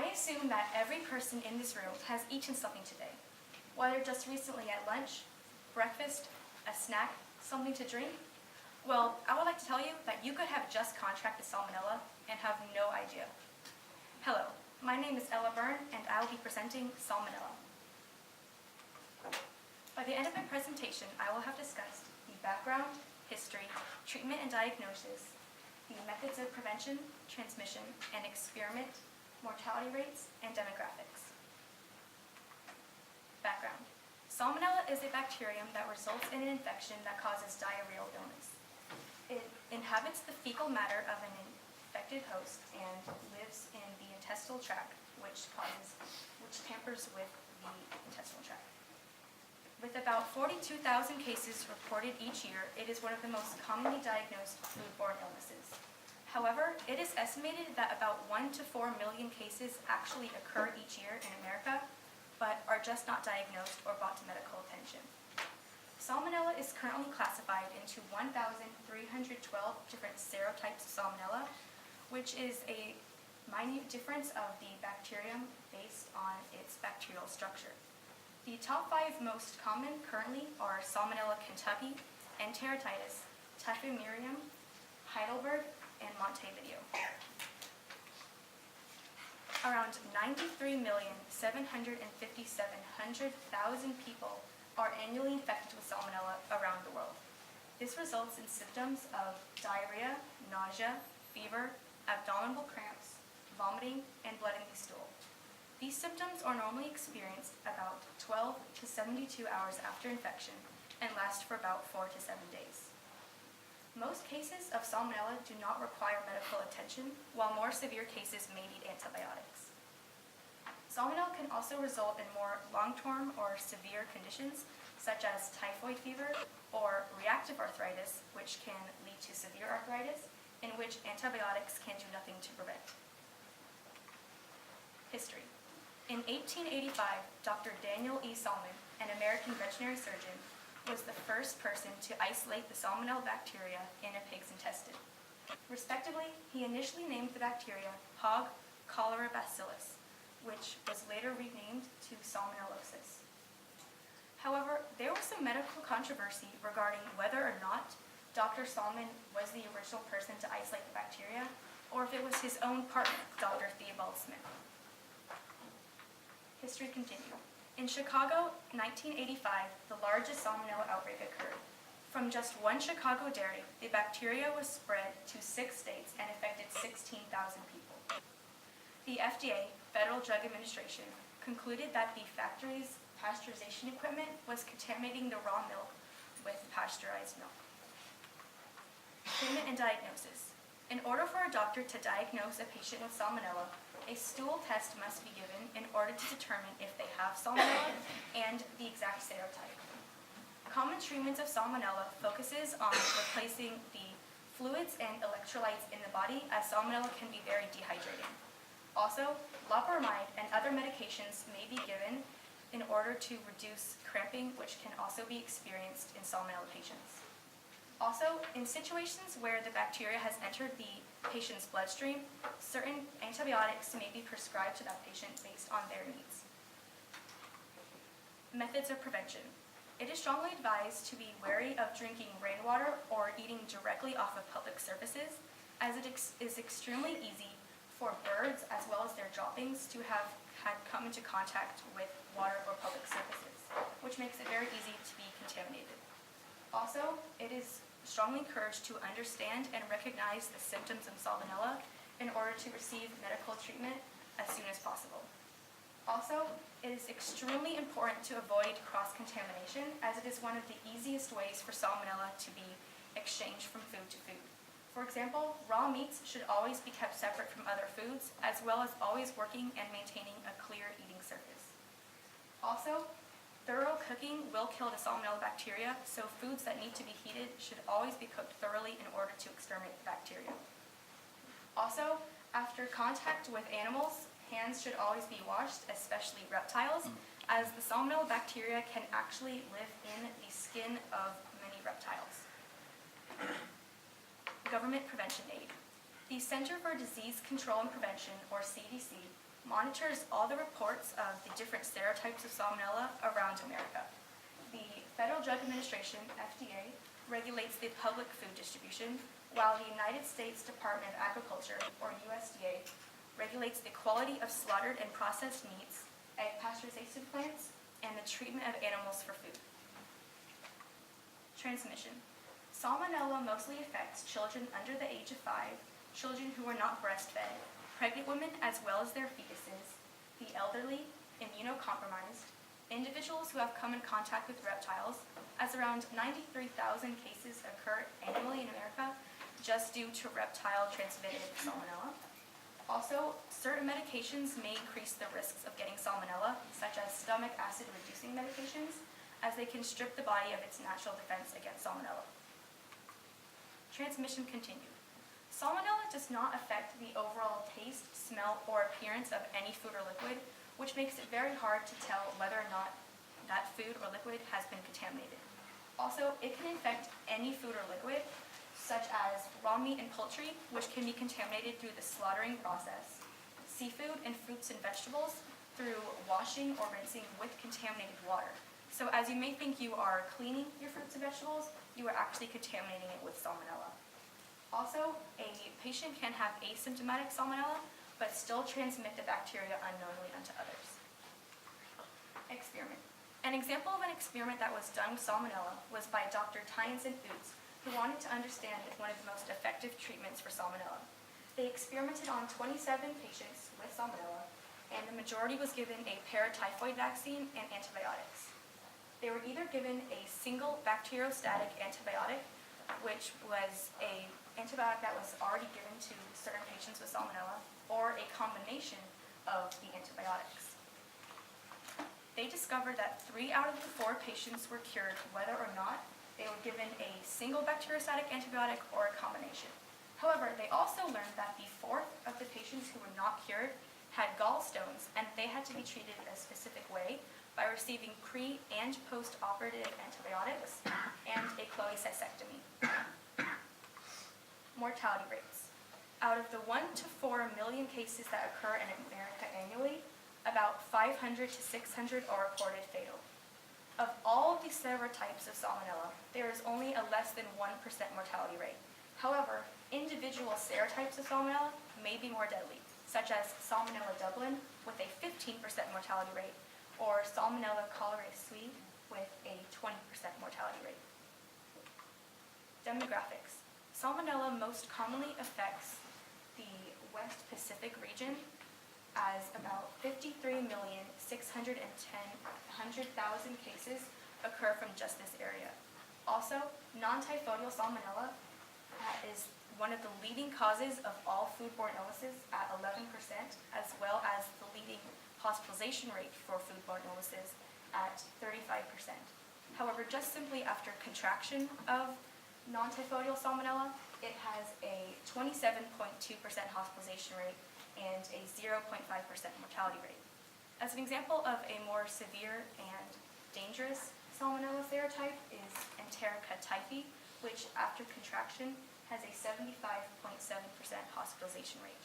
I assume that every person in this room has eaten something today, whether just recently at lunch, breakfast, a snack, something to drink. Well, I would like to tell you that you could have just contracted salmonella and have no idea. Hello, my name is Byrne, and I will be presenting salmonella. By the end of my presentation, I will have discussed the background, history, treatment and diagnosis, the methods of prevention, transmission, and experiment, mortality rates, and demographics. Background. Salmonella is a bacterium that results in an infection that causes diarrheal illness. It inhabits the fecal matter of an infected host and lives in the intestinal tract, which tampers with the intestinal tract. With about 42,000 cases reported each year, it is one of the most commonly diagnosed foodborne illnesses. However, it is estimated that about 1 to 4 million cases actually occur each year in America, but are just not diagnosed or brought to medical attention. Salmonella is currently classified into 1,312 different serotypes of salmonella, which is a minute difference of the bacterium based on its bacterial structure. The top 5 most common currently are Salmonella Kentucky, enteritis, typhimurium, Heidelberg, and Montevideo. Around 93,757,000 people are annually infected with salmonella around the world. This results in symptoms of diarrhea, nausea, fever, abdominal cramps, vomiting, and blood in the stool. These symptoms are normally experienced about 12 to 72 hours after infection and last for about 4 to 7 days. Most cases of salmonella do not require medical attention, while more severe cases may need antibiotics. Salmonella can also result in more long-term or severe conditions, such as typhoid fever or reactive arthritis, which can lead to severe arthritis, in which antibiotics can do nothing to prevent. History. In 1885, Dr. Daniel E. Salmon, an American veterinary surgeon, was the first person to isolate the salmonella bacteria in a pig's intestine. Respectively, he initially named the bacteria hog cholera bacillus, which was later renamed to salmonellosis. However, there was some medical controversy regarding whether or not Dr. Salmon was the original person to isolate the bacteria, or if it was his own partner, Dr. Theobald Smith. History continued. In Chicago, 1985, the largest salmonella outbreak occurred. From just one Chicago dairy, the bacteria was spread to 6 states and affected 16,000 people. The FDA, Federal Drug Administration, concluded that the factory's pasteurization equipment was contaminating the raw milk with pasteurized milk. Treatment and diagnosis. In order for a doctor to diagnose a patient with salmonella, a stool test must be given in order to determine if they have salmonella and the exact serotype. Common treatments of salmonella focuses on replacing the fluids and electrolytes in the body, as salmonella can be very dehydrating. Also, loperamide and other medications may be given in order to reduce cramping, which can also be experienced in salmonella patients. Also, in situations where the bacteria has entered the patient's bloodstream, certain antibiotics may be prescribed to that patient based on their needs. Methods of prevention. It is strongly advised to be wary of drinking rainwater or eating directly off of public surfaces, as it is extremely easy for birds as well as their droppings to have come into contact with water or public surfaces, which makes it very easy to be contaminated. Also, it is strongly encouraged to understand and recognize the symptoms of salmonella in order to receive medical treatment as soon as possible. Also, it is extremely important to avoid cross-contamination, as it is one of the easiest ways for salmonella to be exchanged from food to food. For example, raw meats should always be kept separate from other foods, as well as always working and maintaining a clear eating surface. Also, thorough cooking will kill the salmonella bacteria, so foods that need to be heated should always be cooked thoroughly in order to exterminate the bacteria. Also, after contact with animals, hands should always be washed, especially reptiles, as the salmonella bacteria can actually live in the skin of many reptiles. Government prevention aid. The Center for Disease Control and Prevention, or CDC, monitors all the reports of the different serotypes of Salmonella around America. The Federal Drug Administration, FDA, regulates the public food distribution, while the United States Department of Agriculture, or USDA, regulates the quality of slaughtered and processed meats, egg pasteurization plants, and the treatment of animals for food. Transmission. Salmonella mostly affects children under the age of 5, children who are not breastfed, pregnant women as well as their fetuses, the elderly, immunocompromised, individuals who have come in contact with reptiles, as around 93,000 cases occur annually in America just due to reptile-transmitted salmonella. Also, certain medications may increase the risks of getting salmonella, such as stomach acid-reducing medications, as they can strip the body of its natural defense against salmonella. Transmission continued. Salmonella does not affect the overall taste, smell, or appearance of any food or liquid, which makes it very hard to tell whether or not that food or liquid has been contaminated. Also, it can infect any food or liquid, such as raw meat and poultry, which can be contaminated through the slaughtering process, seafood and fruits and vegetables through washing or rinsing with contaminated water. So as you may think you are cleaning your fruits and vegetables, you are actually contaminating it with salmonella. Also, a patient can have asymptomatic salmonella, but still transmit the bacteria unknowingly onto others. Experiment. An example of an experiment that was done with salmonella was by Dr. Tyenson Oots, who wanted to understand one of the most effective treatments for salmonella. They experimented on 27 patients with salmonella, and the majority was given a paratyphoid vaccine and antibiotics. They were either given a single bacteriostatic antibiotic, which was an antibiotic that was already given to certain patients with salmonella, or a combination of the antibiotics. They discovered that 3 out of the 4 patients were cured whether or not they were given a single bacteriostatic antibiotic or a combination. However, they also learned that the 4th of the patients who were not cured had gallstones, and they had to be treated a specific way by receiving pre- and post-operative antibiotics and a cholecystectomy. Mortality rates. Out of the 1 to 4 million cases that occur in America annually, about 500 to 600 are reported fatal. Of all of these serotypes of salmonella, there is only a less than 1% mortality rate. However, individual serotypes of salmonella may be more deadly, such as Salmonella Dublin with a 15% mortality rate, or Salmonella cholerae Sui with a 20% mortality rate. Demographics. Salmonella most commonly affects the West Pacific region, as about 53,610,000 cases occur from just this area. Also, non-typhoidal salmonella is one of the leading causes of all foodborne illnesses at 11%, as well as the leading hospitalization rate for foodborne illnesses at 35%. However, just simply after contraction of non-typhoidal salmonella, it has a 27.2% hospitalization rate and a 0.5% mortality rate. As an example of a more severe and dangerous salmonella serotype is Enterica typhi, which after contraction has a 75.7% hospitalization rate.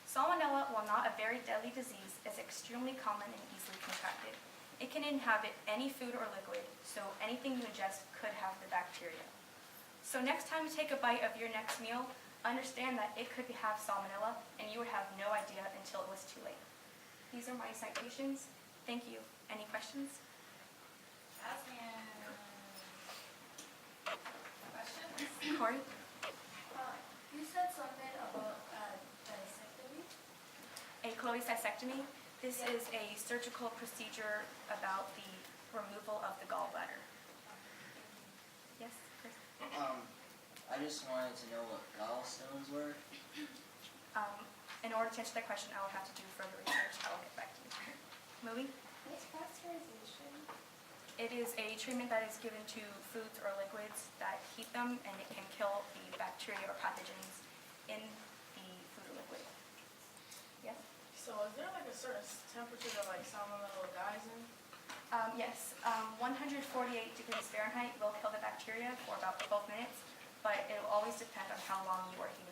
Salmonella, while not a very deadly disease, is extremely common and easily contracted. It can inhabit any food or liquid, so anything you ingest could have the bacteria. So next time you take a bite of your next meal, understand that it could have salmonella, and you would have no idea until it was too late. These are my citations. Thank you. Any questions? Questions? Corey? You said something about dissectomy? A cholecystectomy. This is a surgical procedure about the removal of the gallbladder. Yes, Chris? I just wanted to know what gallstones were. In order to answer that question, I will have to do further research. I will get back to you. Movie? What's pasteurization? It is a treatment that is given to foods or liquids that heat them, and it can kill the bacteria or pathogens in the food or liquid. Yes? So is there like a certain temperature that like salmonella dies in? Yes. 148 degrees Fahrenheit will kill the bacteria for about 12 minutes, but it will always depend on how long you are heating